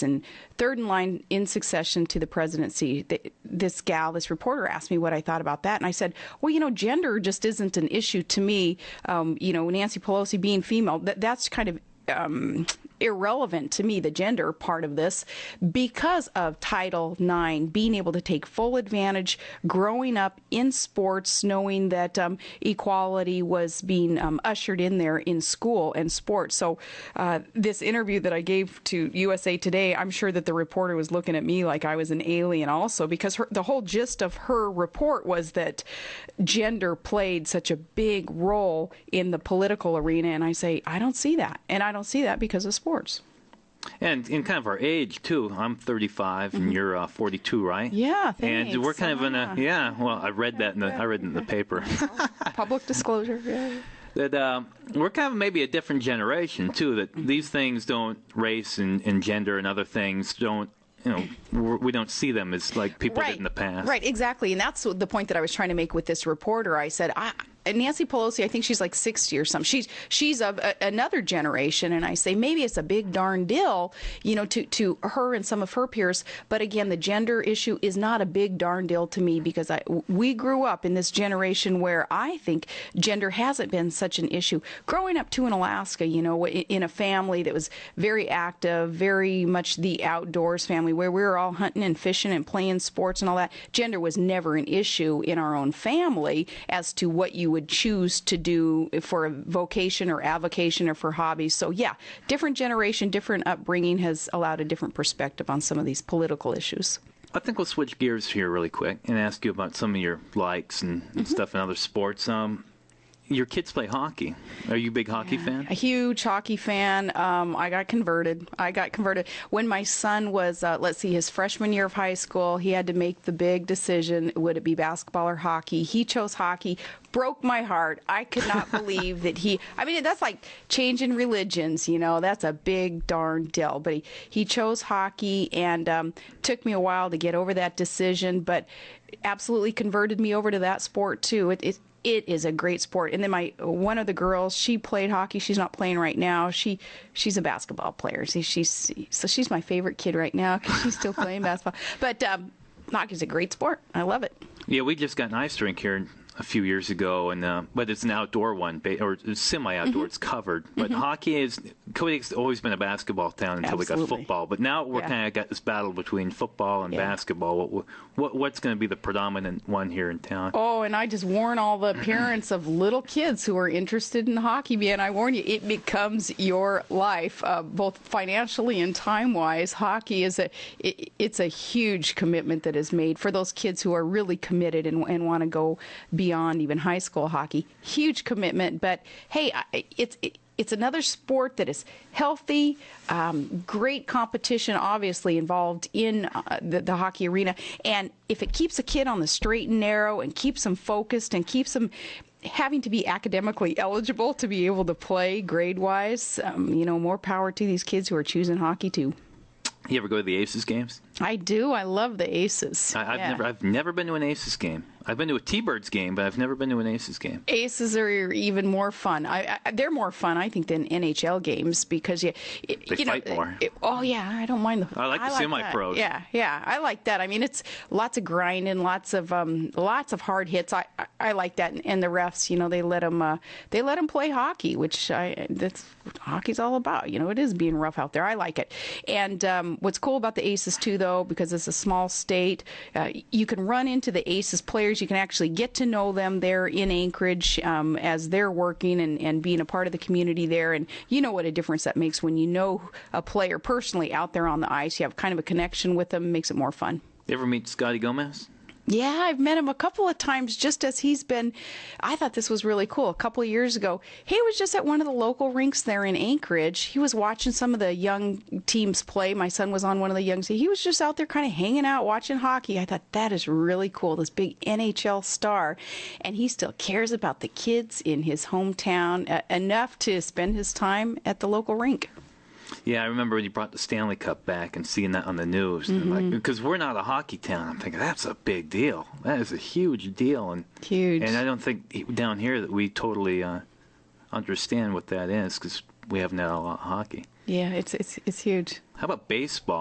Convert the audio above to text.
and third in line in succession to the presidency. This reporter asked me what I thought about that. And I said, well, gender just isn't an issue to me. Nancy Pelosi being female, that's kind of irrelevant to me, the gender part of this, because of Title IX, being able to take full advantage, growing up in sports, knowing that equality was being ushered in there in school and sports. So this interview that I gave to USA Today, I'm sure that the reporter was looking at me like I was an alien also, because the whole gist of her report was that gender played such a big role in the political arena. And I say, I don't see that. And I don't see that because of sports. And in kind of our age, too. I'm 35, and you're 42, right? Yeah, thanks. And we're kind of in a, well, I read that I read it in the paper. Public disclosure, yeah. That we're kind of maybe a different generation, too, that these things don't, race and gender and other things don't, we don't see them as like people did in the past. Right, exactly. And that's the point that I was trying to make with this reporter. I said, Nancy Pelosi, I think she's like 60 or something. She's of another generation, and I say maybe it's a big darn deal, to her and some of her peers. But again, the gender issue is not a big darn deal to me, because we grew up in this generation where I think gender hasn't been such an issue. Growing up too in Alaska, in a family that was very active, very much the outdoors family, where we were all hunting and fishing and playing sports and all that. Gender was never an issue in our own family as to what you would choose to do for a vocation or avocation or for hobbies. So yeah, different generation, different upbringing has allowed a different perspective on some of these political issues. I think we'll switch gears here really quick and ask you about some of your likes and stuff in other sports. Your kids play hockey. Are you a big hockey fan? A huge hockey fan. I got converted. When my son was, his freshman year of high school, he had to make the big decision, would it be basketball or hockey? He chose hockey. Broke my heart. I could not believe that that's like changing religions, that's a big darn deal. But he chose hockey, and took me a while to get over that decision, but absolutely converted me over to that sport too. It is a great sport. And then one of the girls, she played hockey. She's not playing right now. She's a basketball player. She's my favorite kid right now because she's still playing basketball. But hockey's a great sport. I love it. Yeah, we just got an ice rink here a few years ago, and but it's an outdoor one, or semi-outdoor. It's covered. But Kodiak's always been a basketball town until we got football. But now we're kind of got this battle between football and basketball. What's going to be the predominant one here in town? Oh, and I just warn all the parents of little kids who are interested in hockey, man. I warn you, it becomes your life, both financially and time-wise. Hockey is it's a huge commitment that is made for those kids who are really committed and want to go beyond even high school hockey. Huge commitment, but hey, it's another sport that is healthy, great competition obviously involved in the hockey arena, and if it keeps a kid on the straight and narrow and keeps them focused and keeps them having to be academically eligible to be able to play grade-wise, more power to these kids who are choosing hockey too. You ever go to the Aces games? I do. I love the Aces. I've never been to an Aces game. I've been to a T-Birds game, but I've never been to an Aces game. Aces are even more fun. They're more fun, I think, than NHL games because they fight more. I don't mind I like the semi-pros. Yeah, I like that. I mean, it's lots of grinding, lots of hard hits. I like that, and the refs, they let them play hockey, which that's what hockey's all about. It is being rough out there. I like it. And what's cool about the Aces too, though, because it's a small state, you can run into the Aces players. You can actually get to know them there in Anchorage as they're working and being a part of the community there. And you know what a difference that makes when you know a player personally out there on the ice. You have kind of a connection with them, makes it more fun. You ever meet Scotty Gomez? Yeah, I've met him a couple of times just as he's been. I thought this was really cool. A couple of years ago, he was just at one of the local rinks there in Anchorage. He was watching some of the young teams play. My son was on one of the young teams. He was just out there kind of hanging out, watching hockey. I thought that is really cool, this big NHL star. And he still cares about the kids in his hometown enough to spend his time at the local rink. Yeah, I remember when you brought the Stanley Cup back and seeing that on the news. Because we're not a hockey town. I'm thinking, that's a big deal. That is a huge deal. Huge. And I don't think down here that we totally understand what that is because we haven't had a lot of hockey. Yeah, it's huge. How about baseball?